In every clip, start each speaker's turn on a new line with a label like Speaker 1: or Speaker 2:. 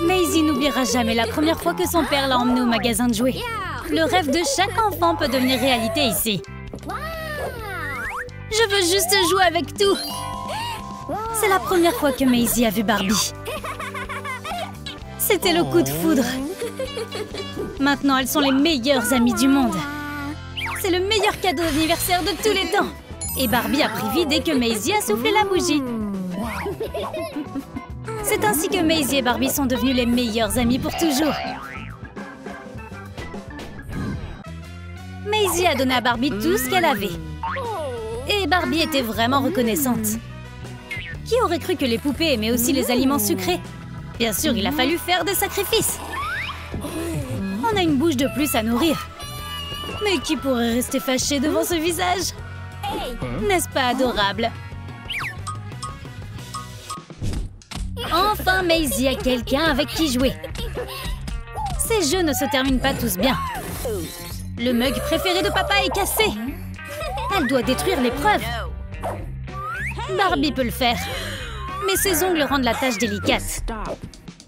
Speaker 1: Maisie n'oubliera jamais la première fois que son père l'a emmenée au magasin de jouets. Le rêve de chaque enfant peut devenir réalité ici. Je veux juste jouer avec tout. C'est la première fois que Maisie a vu Barbie. C'était le coup de foudre. Maintenant, elles sont les meilleures amies du monde. C'est le meilleur cadeau d'anniversaire de tous les temps. Et Barbie a pris vie dès que Maisie a soufflé la bougie. C'est ainsi que Maisie et Barbie sont devenues les meilleures amies pour toujours. Maisie a donné à Barbie tout ce qu'elle avait. Et Barbie était vraiment reconnaissante. Qui aurait cru que les poupées aimaient aussi les aliments sucrés? Bien sûr, il a fallu faire des sacrifices. On a une bouche de plus à nourrir. Mais qui pourrait rester fâché devant ce visage? N'est-ce pas adorable? Enfin, Maisie a quelqu'un avec qui jouer. Ces jeux ne se terminent pas tous bien. Le mug préféré de papa est cassé. Elle doit détruire l'épreuve. Barbie peut le faire. Mais ses ongles rendent la tâche délicate.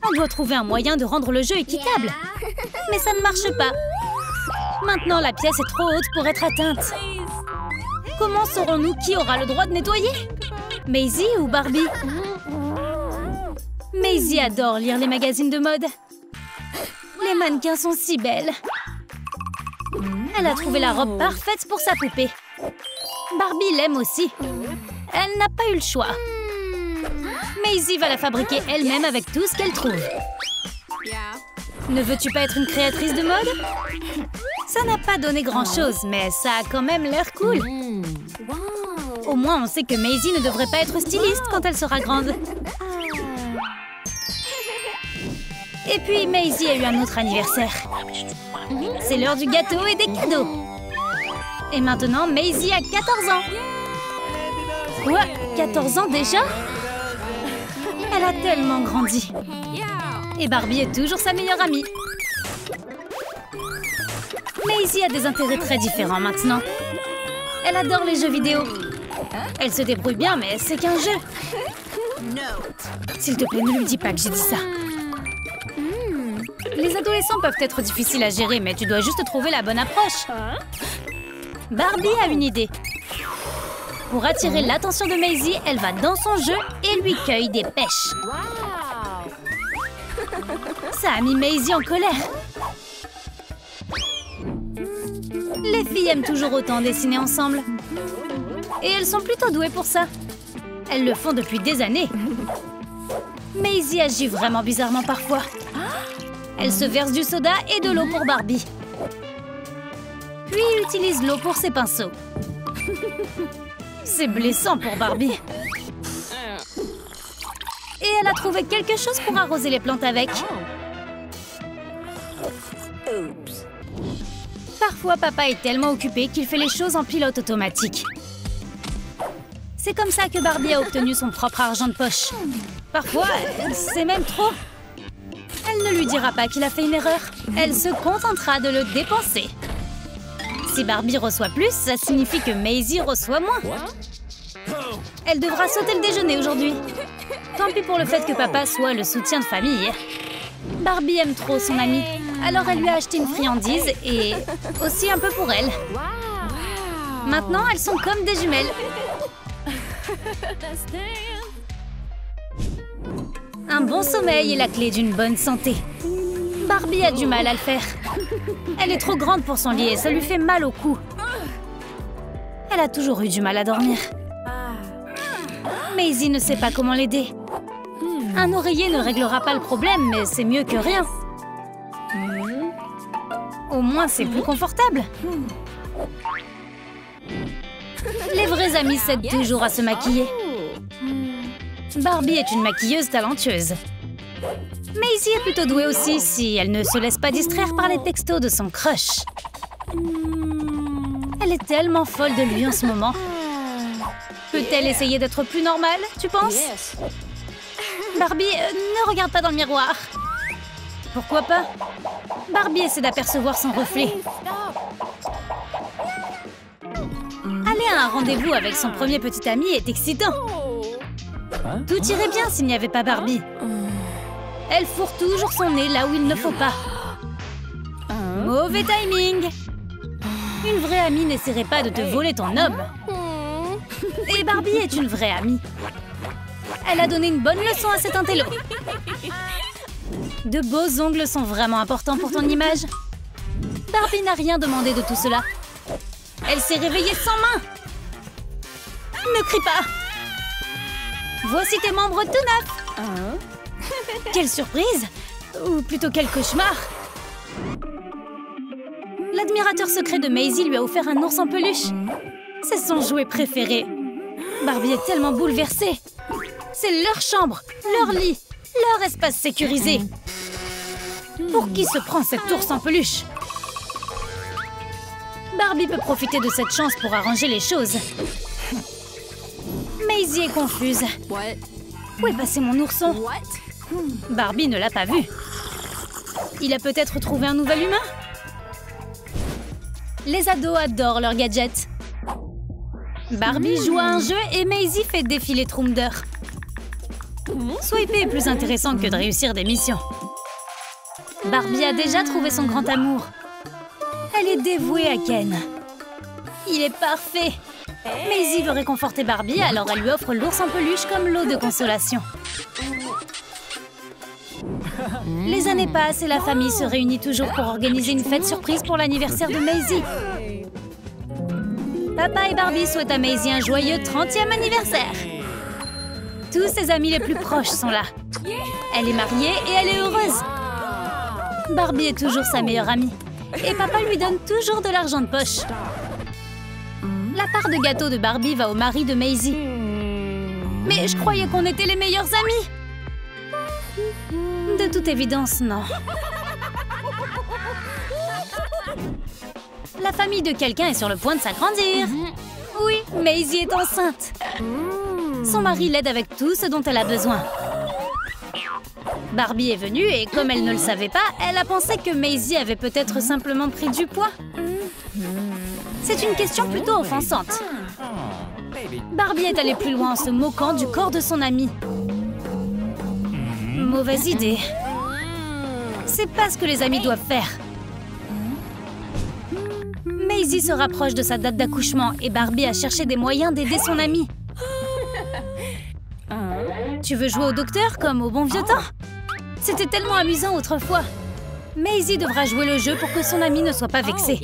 Speaker 1: On doit trouver un moyen de rendre le jeu équitable. Mais ça ne marche pas. Maintenant, la pièce est trop haute pour être atteinte. Comment saurons-nous qui aura le droit de nettoyer? Maisie ou Barbie? Maisie adore lire les magazines de mode. Les mannequins sont si belles. Elle a trouvé la robe parfaite pour sa poupée. Barbie l'aime aussi. Elle n'a pas eu le choix. Maisie va la fabriquer elle-même avec tout ce qu'elle trouve. Ne veux-tu pas être une créatrice de mode? Ça n'a pas donné grand-chose, mais ça a quand même l'air cool. Au moins, on sait que Maisie ne devrait pas être styliste quand elle sera grande. Et puis, Maisie a eu un autre anniversaire. C'est l'heure du gâteau et des cadeaux. Et maintenant, Maisie a 14 ans. Quoi? 14 ans déjà? Elle a tellement grandi. Et Barbie est toujours sa meilleure amie. Maisie a des intérêts très différents maintenant. Elle adore les jeux vidéo. Elle se débrouille bien, mais c'est qu'un jeu. S'il te plaît, ne lui dis pas que j'ai dit ça. Les adolescents peuvent être difficiles à gérer, mais tu dois juste trouver la bonne approche. Barbie a une idée. Pour attirer l'attention de Maisie, elle va dans son jeu et lui cueille des pêches. Ça a mis Maisie en colère. Les filles aiment toujours autant dessiner ensemble. Et elles sont plutôt douées pour ça. Elles le font depuis des années. Maisie agit vraiment bizarrement parfois. Elle se verse du soda et de l'eau pour Barbie. Puis utilise l'eau pour ses pinceaux. C'est blessant pour Barbie. Et elle a trouvé quelque chose pour arroser les plantes avec. Parfois, papa est tellement occupé qu'il fait les choses en pilote automatique. C'est comme ça que Barbie a obtenu son propre argent de poche. Parfois, c'est même trop. Elle ne lui dira pas qu'il a fait une erreur. Elle se contentera de le dépenser. Si Barbie reçoit plus, ça signifie que Maisie reçoit moins. Elle devra sauter le déjeuner aujourd'hui. Tant pis pour le fait que papa soit le soutien de famille. Barbie aime trop son amie, alors elle lui a acheté une friandise et aussi un peu pour elle. Maintenant, elles sont comme des jumelles. Un bon sommeil est la clé d'une bonne santé. Barbie a du mal à le faire. Elle est trop grande pour son lit et ça lui fait mal au cou. Elle a toujours eu du mal à dormir. Maisie ne sait pas comment l'aider. Un oreiller ne réglera pas le problème, mais c'est mieux que rien. Au moins, c'est plus confortable. Les vrais amis s'aident toujours à se maquiller. Barbie est une maquilleuse talentueuse. Maisie est plutôt douée aussi si elle ne se laisse pas distraire par les textos de son crush. Elle est tellement folle de lui en ce moment. Peut-elle essayer d'être plus normale, tu penses? Barbie, ne regarde pas dans le miroir. Pourquoi pas? Barbie essaie d'apercevoir son reflet. Aller à un rendez-vous avec son premier petit ami est excitant. Tout irait bien s'il n'y avait pas Barbie. Elle fourre toujours son nez là où il ne faut pas. Mauvais timing. Une vraie amie n'essaierait pas de te voler ton homme. Et Barbie est une vraie amie. Elle a donné une bonne leçon à cet intello. De beaux ongles sont vraiment importants pour ton image. Barbie n'a rien demandé de tout cela. Elle s'est réveillée sans main. Ne crie pas. Voici tes membres tout neufs. Quelle surprise! Ou plutôt quel cauchemar! L'admirateur secret de Maisie lui a offert un ours en peluche. C'est son jouet préféré. Barbie est tellement bouleversée. C'est leur chambre, leur lit, leur espace sécurisé. Pour qui se prend cet ours en peluche? Barbie peut profiter de cette chance pour arranger les choses. Maisie est confuse. Où est passé mon ourson? Barbie ne l'a pas vu. Il a peut-être trouvé un nouvel humain? Les ados adorent leurs gadgets. Barbie joue à un jeu et Maisie fait défiler Trunder. Swiper est plus intéressant que de réussir des missions. Barbie a déjà trouvé son grand amour. Elle est dévouée à Ken. Il est parfait. Maisie veut réconforter Barbie, alors elle lui offre l'ours en peluche comme lot de consolation. Les années passent et la famille se réunit toujours pour organiser une fête surprise pour l'anniversaire de Maisie. Papa et Barbie souhaitent à Maisie un joyeux 30e anniversaire. Tous ses amis les plus proches sont là. Elle est mariée et elle est heureuse. Barbie est toujours sa meilleure amie. Et papa lui donne toujours de l'argent de poche. La part de gâteau de Barbie va au mari de Maisie. Mais je croyais qu'on était les meilleurs amis. De toute évidence, non. La famille de quelqu'un est sur le point de s'agrandir. Oui, Maisie est enceinte. Son mari l'aide avec tout ce dont elle a besoin. Barbie est venue et comme elle ne le savait pas, elle a pensé que Maisie avait peut-être simplement pris du poids. C'est une question plutôt offensante. Barbie est allée plus loin en se moquant du corps de son amie. Mauvaise idée. C'est pas ce que les amis doivent faire. Maisie se rapproche de sa date d'accouchement et Barbie a cherché des moyens d'aider son amie. Tu veux jouer au docteur comme au bon vieux temps? C'était tellement amusant autrefois. Maisie devra jouer le jeu pour que son amie ne soit pas vexée.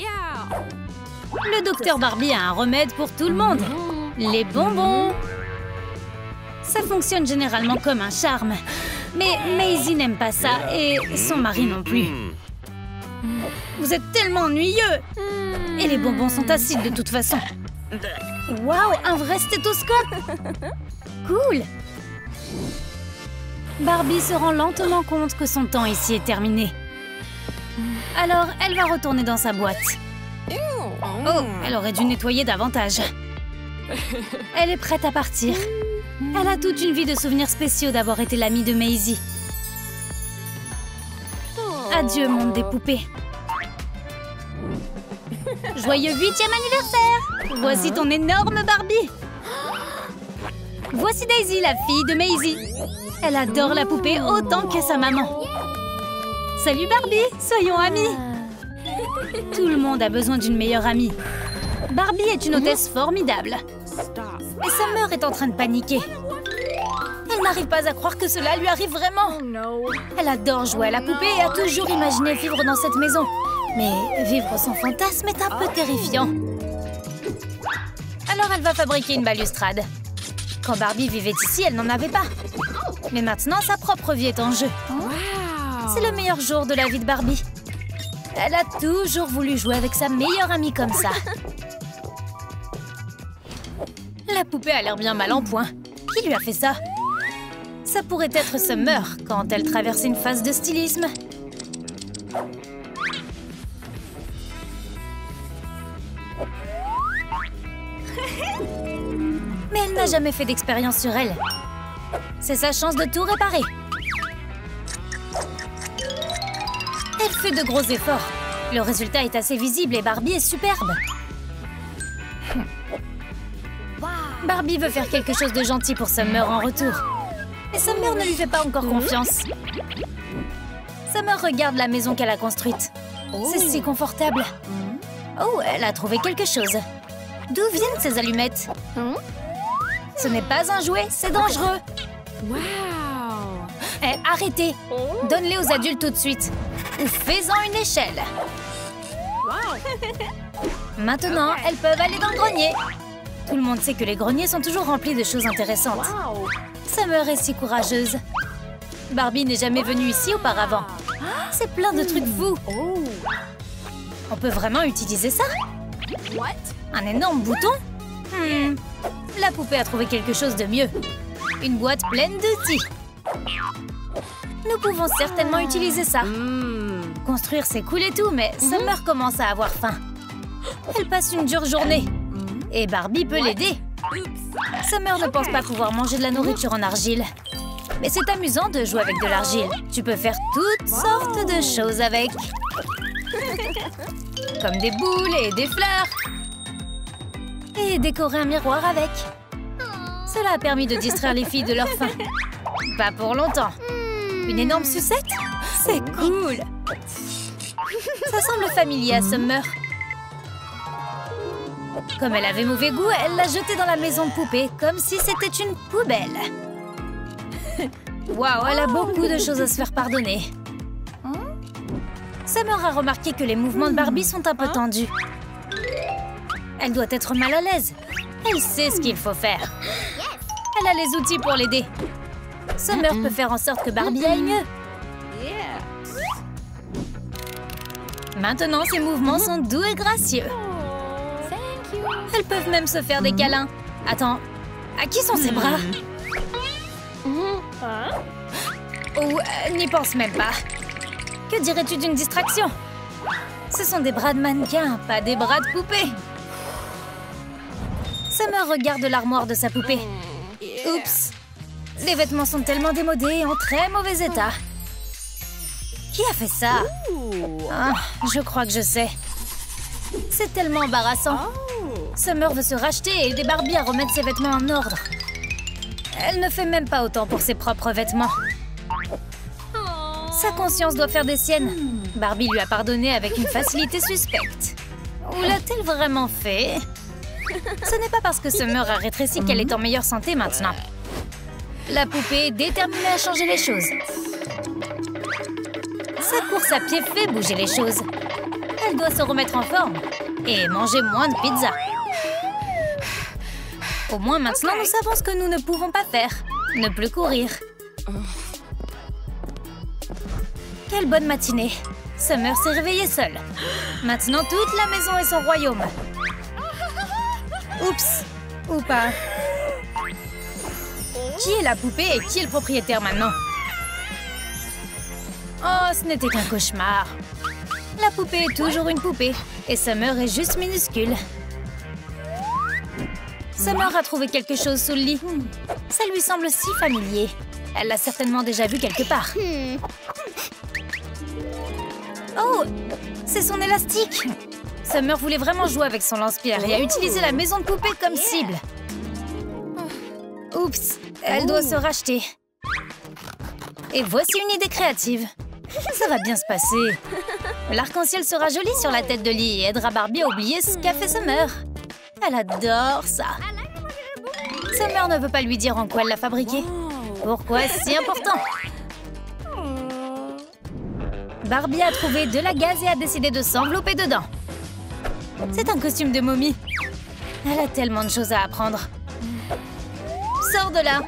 Speaker 1: Le docteur Barbie a un remède pour tout le monde. Les bonbons. Ça fonctionne généralement comme un charme. Mais Maisie n'aime pas ça et son mari non plus. Vous êtes tellement ennuyeux. Et les bonbons sont acides de toute façon. Waouh, un vrai stéthoscope. Cool. Barbie se rend lentement compte que son temps ici est terminé. Alors, elle va retourner dans sa boîte. Oh, elle aurait dû nettoyer davantage. Elle est prête à partir. Elle a toute une vie de souvenirs spéciaux d'avoir été l'amie de Maisie. Adieu, monde des poupées. Joyeux 8e anniversaire! Voici ton énorme Barbie. Voici Daisy, la fille de Maisie. Elle adore la poupée autant que sa maman. Salut Barbie, soyons amies. Tout le monde a besoin d'une meilleure amie. Barbie est une hôtesse formidable. Et Summer est en train de paniquer. Elle n'arrive pas à croire que cela lui arrive vraiment. Elle adore jouer à la poupée et a toujours imaginé vivre dans cette maison. Mais vivre son fantasme est un peu terrifiant. Alors elle va fabriquer une balustrade. Quand Barbie vivait ici, elle n'en avait pas. Mais maintenant, sa propre vie est en jeu. C'est le meilleur jour de la vie de Barbie. Elle a toujours voulu jouer avec sa meilleure amie comme ça. La poupée a l'air bien mal en point. Qui lui a fait ça? Ça pourrait être Summer quand elle traverse une phase de stylisme. Mais elle n'a jamais fait d'expérience sur elle. C'est sa chance de tout réparer. Elle fait de gros efforts. Le résultat est assez visible et Barbie est superbe. Barbie veut faire quelque chose de gentil pour Summer en retour. Mais Summer ne lui fait pas encore confiance. Summer regarde la maison qu'elle a construite. C'est si confortable. Oh, elle a trouvé quelque chose. D'où viennent ces allumettes? Ce n'est pas un jouet, c'est dangereux.
Speaker 2: Wow!
Speaker 1: Arrêtez. Donne-les aux adultes tout de suite. Ou fais-en une échelle. Maintenant, elles peuvent aller dans le grenier. Tout le monde sait que les greniers sont toujours remplis de choses intéressantes. Summer est si courageuse. Barbie n'est jamais venue ici auparavant. C'est plein de trucs fous. On peut vraiment utiliser ça? Un énorme bouton? La poupée a trouvé quelque chose de mieux. Une boîte pleine d'outils. Nous pouvons certainement utiliser ça. Construire, c'est cool et tout, mais Summer commence à avoir faim. Elle passe une dure journée. Et Barbie peut l'aider. Summer ne pense pas pouvoir manger de la nourriture en argile. Mais c'est amusant de jouer avec de l'argile. Tu peux faire toutes sortes de choses avec. Comme des boules et des fleurs. Et décorer un miroir avec. Cela a permis de distraire les filles de leur faim. Pas pour longtemps. Une énorme sucette? C'est cool. Ça semble familier à Summer. Comme elle avait mauvais goût, elle l'a jetée dans la maison de poupée, comme si c'était une poubelle. Waouh, elle a beaucoup de choses à se faire pardonner. Summer a remarqué que les mouvements de Barbie sont un peu tendus. Elle doit être mal à l'aise. Elle sait ce qu'il faut faire. Elle a les outils pour l'aider. Summer peut faire en sorte que Barbie aille mieux. Maintenant, ses mouvements sont doux et gracieux. Elles peuvent même se faire des câlins. Attends, à qui sont ses bras? Oh, n'y pense même pas. Que dirais-tu d'une distraction? Ce sont des bras de mannequin, pas des bras de poupée. Summer regarde l'armoire de sa poupée. Oups! Les vêtements sont tellement démodés et en très mauvais état. Qui a fait ça? Ah, je crois que je sais. C'est tellement embarrassant. Summer veut se racheter et aider Barbie à remettre ses vêtements en ordre. Elle ne fait même pas autant pour ses propres vêtements. Sa conscience doit faire des siennes. Barbie lui a pardonné avec une facilité suspecte. Ou l'a-t-elle vraiment fait? Ce n'est pas parce que Summer a rétréci qu'elle est en meilleure santé maintenant. La poupée est déterminée à changer les choses. Sa course à pied fait bouger les choses. Elle doit se remettre en forme et manger moins de pizza. Au moins maintenant, nous savons ce que nous ne pouvons pas faire. Ne plus courir. Quelle bonne matinée. Summer s'est réveillée seule. Maintenant, toute la maison est son royaume. Oups. Ou pas. Qui est la poupée et qui est le propriétaire maintenant? Oh, ce n'était qu'un cauchemar. La poupée est toujours une poupée. Et Summer est juste minuscule. Summer a trouvé quelque chose sous le lit. Ça lui semble si familier. Elle l'a certainement déjà vu quelque part. Oh, c'est son élastique. Summer voulait vraiment jouer avec son lance-pierre et a utilisé la maison de poupée comme cible. Oups, elle doit se racheter. Et voici une idée créative. Ça va bien se passer. L'arc-en-ciel sera joli sur la tête de Lee et aidera Barbie à oublier ce qu'a fait Summer. Elle adore ça. Summer ne veut pas lui dire en quoi elle l'a fabriqué. Pourquoi est-ce si important? Barbie a trouvé de la gaze et a décidé de s'envelopper dedans. C'est un costume de momie. Elle a tellement de choses à apprendre. Sors de là.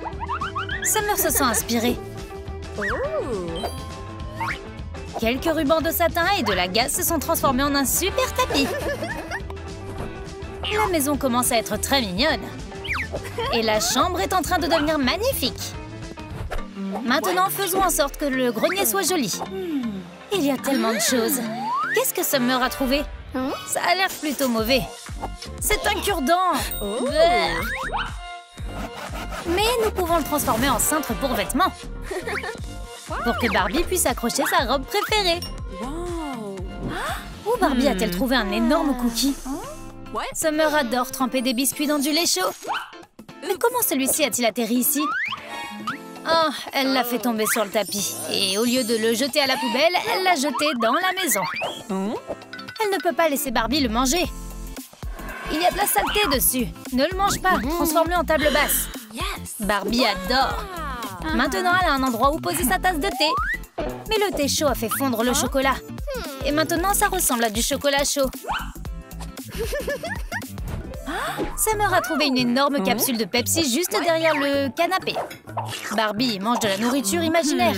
Speaker 1: Summer se sent inspirée. Quelques rubans de satin et de la gaze se sont transformés en un super tapis. La maison commence à être très mignonne. Et la chambre est en train de devenir magnifique. Maintenant, faisons en sorte que le grenier soit joli. Il y a tellement de choses. Qu'est-ce que Summer a trouvé? Ça a l'air plutôt mauvais. C'est un cure-dent. Mais nous pouvons le transformer en cintre pour vêtements. Pour que Barbie puisse accrocher sa robe préférée. Où Barbie a-t-elle trouvé un énorme cookie? Summer adore tremper des biscuits dans du lait chaud. Mais comment celui-ci a-t-il atterri ici? Oh, elle l'a fait tomber sur le tapis. Et au lieu de le jeter à la poubelle, elle l'a jeté dans la maison. Elle ne peut pas laisser Barbie le manger. Il y a de la saleté dessus. Ne le mange pas. Transforme-le en table basse. Barbie adore. Maintenant, elle a un endroit où poser sa tasse de thé. Mais le thé chaud a fait fondre le chocolat. Et maintenant, ça ressemble à du chocolat chaud. Summer a trouvé une énorme capsule de Pepsi juste derrière le canapé. Barbie mange de la nourriture imaginaire.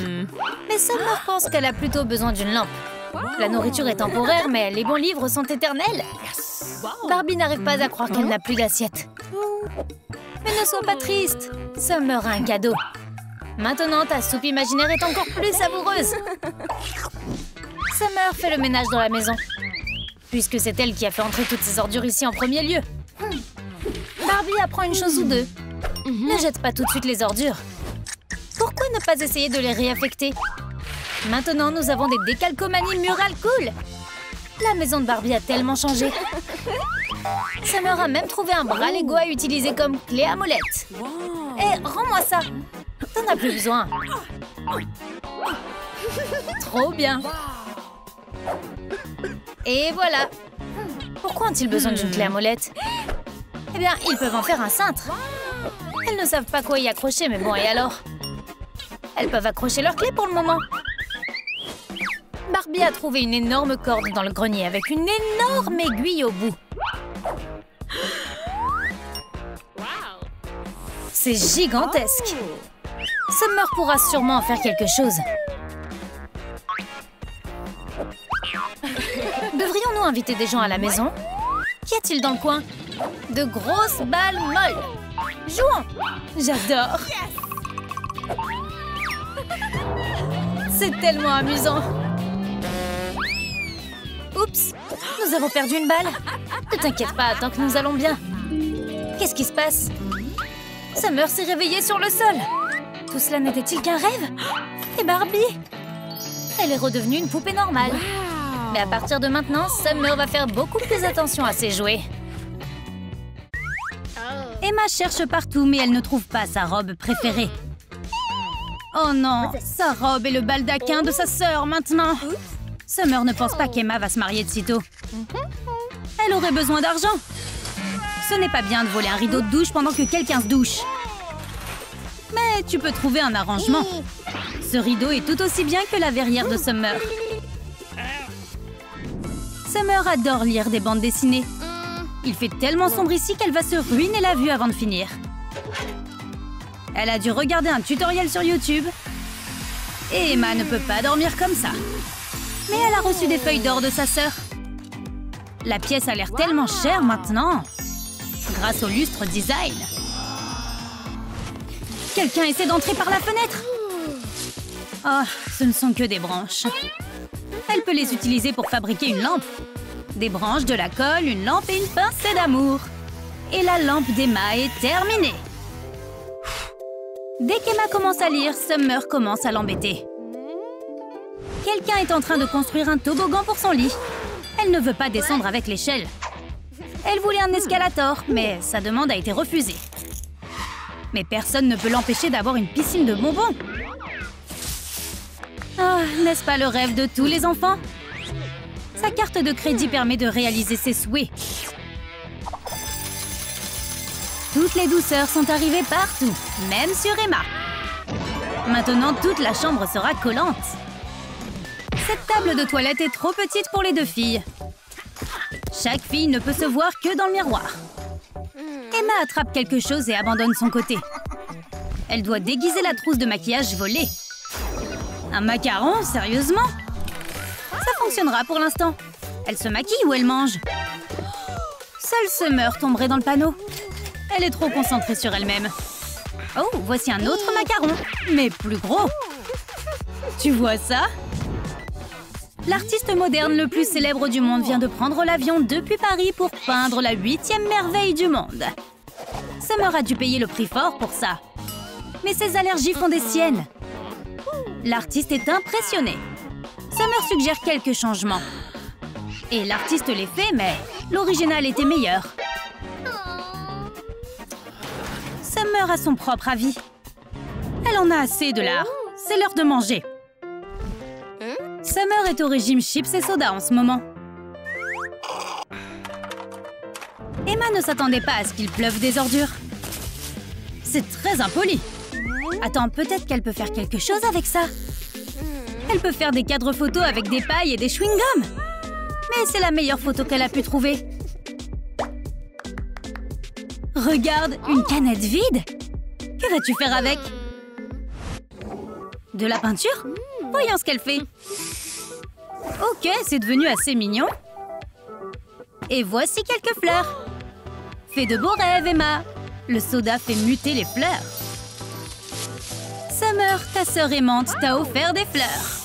Speaker 1: Mais Summer pense qu'elle a plutôt besoin d'une lampe. La nourriture est temporaire, mais les bons livres sont éternels. Barbie n'arrive pas à croire qu'elle n'a plus d'assiette. Mais ne sois pas triste. Summer a un cadeau. Maintenant, ta soupe imaginaire est encore plus savoureuse. Summer fait le ménage dans la maison. Puisque c'est elle qui a fait entrer toutes ces ordures ici en premier lieu. Barbie apprend une chose ou deux. Ne jette pas tout de suite les ordures. Pourquoi ne pas essayer de les réaffecter? Maintenant, nous avons des décalcomanies murales cool. La maison de Barbie a tellement changé. Summer a même trouvé un bras Lego à utiliser comme clé à molette. Hé, rends-moi ça. T'en as plus besoin. Trop bien. Et voilà. Pourquoi ont-ils besoin d'une clé à molette? Eh bien, ils peuvent en faire un cintre. Elles ne savent pas quoi y accrocher, mais bon, et alors? Elles peuvent accrocher leur clé pour le moment. Barbie a trouvé une énorme corde dans le grenier avec une énorme aiguille au bout. C'est gigantesque. Summer pourra sûrement en faire quelque chose. Devrions-nous inviter des gens à la maison? Qu'y a-t-il dans le coin? De grosses balles molles. Jouons! J'adore! C'est tellement amusant! Oups! Nous avons perdu une balle! Ne t'inquiète pas, tant que nous allons bien. Qu'est-ce qui se passe? Summer s'est réveillée sur le sol! Tout cela n'était-il qu'un rêve? Et Barbie? Elle est redevenue une poupée normale. Mais à partir de maintenant, Summer va faire beaucoup plus attention à ses jouets. Emma cherche partout, mais elle ne trouve pas sa robe préférée. Oh non, sa robe est le baldaquin de sa sœur maintenant. Summer ne pense pas qu'Emma va se marier de sitôt. Elle aurait besoin d'argent. Ce n'est pas bien de voler un rideau de douche pendant que quelqu'un se douche. Mais tu peux trouver un arrangement. Ce rideau est tout aussi bien que la verrière de Summer. Summer adore lire des bandes dessinées. Il fait tellement sombre ici qu'elle va se ruiner la vue avant de finir. Elle a dû regarder un tutoriel sur YouTube. Et Emma ne peut pas dormir comme ça. Mais elle a reçu des feuilles d'or de sa sœur. La pièce a l'air tellement chère maintenant. Grâce au lustre design. Quelqu'un essaie d'entrer par la fenêtre. Oh, ce ne sont que des branches. Elle peut les utiliser pour fabriquer une lampe. Des branches, de la colle, une lampe et une pincée d'amour. Et la lampe d'Emma est terminée. Dès qu'Emma commence à lire, Summer commence à l'embêter. Quelqu'un est en train de construire un toboggan pour son lit. Elle ne veut pas descendre avec l'échelle. Elle voulait un escalator, mais sa demande a été refusée. Mais personne ne peut l'empêcher d'avoir une piscine de bonbons. Ah, n'est-ce pas le rêve de tous les enfants? Sa carte de crédit permet de réaliser ses souhaits. Toutes les douceurs sont arrivées partout, même sur Emma. Maintenant, toute la chambre sera collante. Cette table de toilette est trop petite pour les deux filles. Chaque fille ne peut se voir que dans le miroir. Emma attrape quelque chose et abandonne son côté. Elle doit déguiser la trousse de maquillage volée. Un macaron, sérieusement? Ça fonctionnera pour l'instant. Elle se maquille ou elle mange? Seule Summer tomberait dans le panneau. Elle est trop concentrée sur elle-même. Oh, voici un autre macaron, mais plus gros. Tu vois ça? L'artiste moderne le plus célèbre du monde vient de prendre l'avion depuis Paris pour peindre la 8e merveille du monde. Summer a dû payer le prix fort pour ça. Mais ses allergies font des siennes. L'artiste est impressionné. Summer suggère quelques changements. Et l'artiste les fait, mais l'original était meilleur. Summer a son propre avis. Elle en a assez de l'art. C'est l'heure de manger. Summer est au régime chips et soda en ce moment. Emma ne s'attendait pas à ce qu'il pleuve des ordures. C'est très impoli. Attends, peut-être qu'elle peut faire quelque chose avec ça. Elle peut faire des cadres photos avec des pailles et des chewing-gums. Mais c'est la meilleure photo qu'elle a pu trouver. Regarde, une canette vide. Que vas-tu faire avec? De la peinture? Voyons ce qu'elle fait. Ok, c'est devenu assez mignon. Et voici quelques fleurs. Fais de beaux rêves, Emma. Le soda fait muter les fleurs. Summer, ta sœur aimante, t'a offert des fleurs.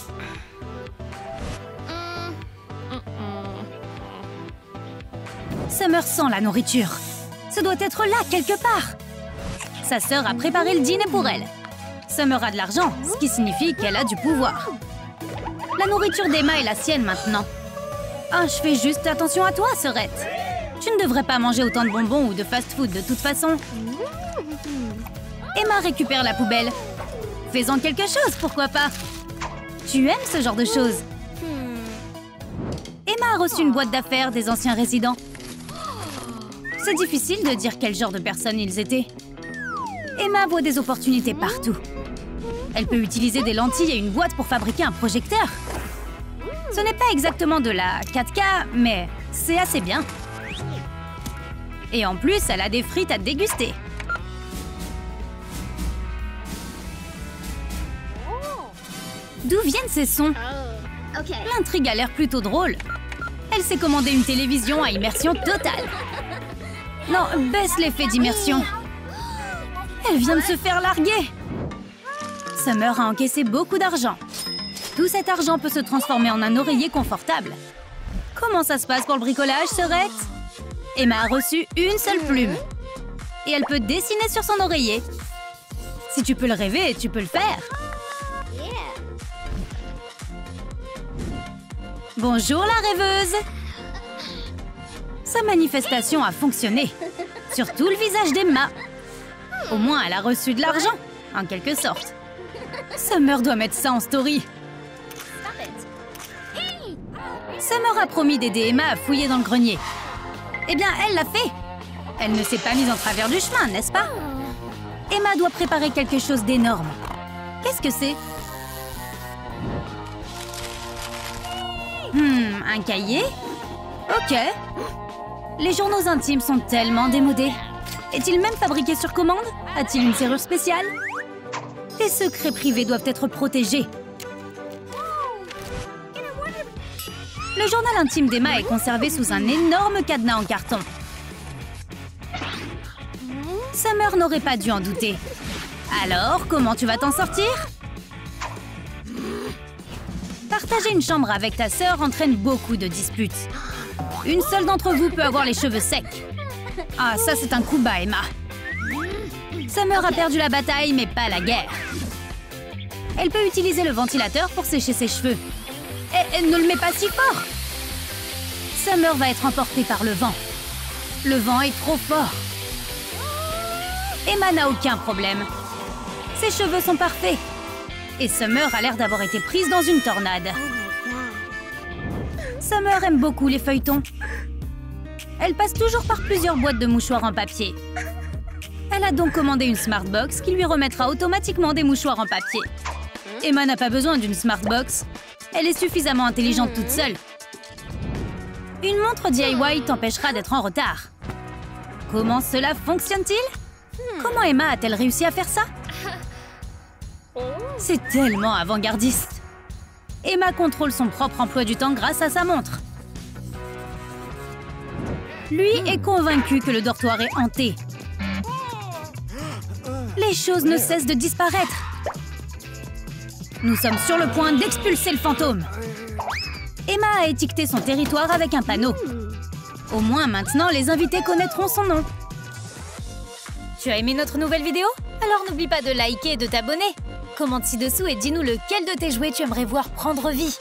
Speaker 1: Summer sent la nourriture. Ça doit être là, quelque part. Sa sœur a préparé le dîner pour elle. Summer a de l'argent, ce qui signifie qu'elle a du pouvoir. La nourriture d'Emma est la sienne maintenant. Ah, je fais juste attention à toi, sœurette. Tu ne devrais pas manger autant de bonbons ou de fast-food de toute façon. Emma récupère la poubelle. Fais-en quelque chose, pourquoi pas? Tu aimes ce genre de choses? Emma a reçu une boîte d'affaires des anciens résidents. C'est difficile de dire quel genre de personnes ils étaient. Emma voit des opportunités partout. Elle peut utiliser des lentilles et une boîte pour fabriquer un projecteur. Ce n'est pas exactement de la 4K, mais c'est assez bien. Et en plus, elle a des frites à déguster. D'où viennent ces sons? L'intrigue a l'air plutôt drôle. Elle s'est commandé une télévision à immersion totale. Non, baisse l'effet d'immersion. Elle vient de se faire larguer. Summer a encaissé beaucoup d'argent. Tout cet argent peut se transformer en un oreiller confortable. Comment ça se passe pour le bricolage, sœurette? Emma a reçu une seule plume. Et elle peut dessiner sur son oreiller. Si tu peux le rêver, tu peux le faire. Bonjour la rêveuse! Sa manifestation a fonctionné. Surtout le visage d'Emma. Au moins, elle a reçu de l'argent, en quelque sorte. Summer doit mettre ça en story. Summer a promis d'aider Emma à fouiller dans le grenier. Eh bien, elle l'a fait. Elle ne s'est pas mise en travers du chemin, n'est-ce pas? Emma doit préparer quelque chose d'énorme. Qu'est-ce que c'est? Un cahier? Ok. Les journaux intimes sont tellement démodés. Est-il même fabriqué sur commande? A-t-il une serrure spéciale? Tes secrets privés doivent être protégés. Le journal intime d'Emma est conservé sous un énorme cadenas en carton. Summer n'aurait pas dû en douter. Alors, comment tu vas t'en sortir? Partager une chambre avec ta sœur entraîne beaucoup de disputes. Une seule d'entre vous peut avoir les cheveux secs. Ah, ça c'est un coup bas, Emma. Summer a perdu la bataille, mais pas la guerre. Elle peut utiliser le ventilateur pour sécher ses cheveux. Et ne le mets pas si fort! Summer va être emportée par le vent. Le vent est trop fort. Emma n'a aucun problème. Ses cheveux sont parfaits. Et Summer a l'air d'avoir été prise dans une tornade. Summer aime beaucoup les feuilletons. Elle passe toujours par plusieurs boîtes de mouchoirs en papier. Elle a donc commandé une Smartbox qui lui remettra automatiquement des mouchoirs en papier. Emma n'a pas besoin d'une Smartbox. Elle est suffisamment intelligente toute seule. Une montre DIY t'empêchera d'être en retard. Comment cela fonctionne-t-il? Comment Emma a-t-elle réussi à faire ça? C'est tellement avant-gardiste. Emma contrôle son propre emploi du temps grâce à sa montre. Lui est convaincu que le dortoir est hanté. Les choses ne cessent de disparaître. Nous sommes sur le point d'expulser le fantôme. Emma a étiqueté son territoire avec un panneau. Au moins maintenant, les invités connaîtront son nom. Tu as aimé notre nouvelle vidéo? Alors n'oublie pas de liker et de t'abonner. Commente ci-dessous et dis-nous lequel de tes jouets tu aimerais voir prendre vie.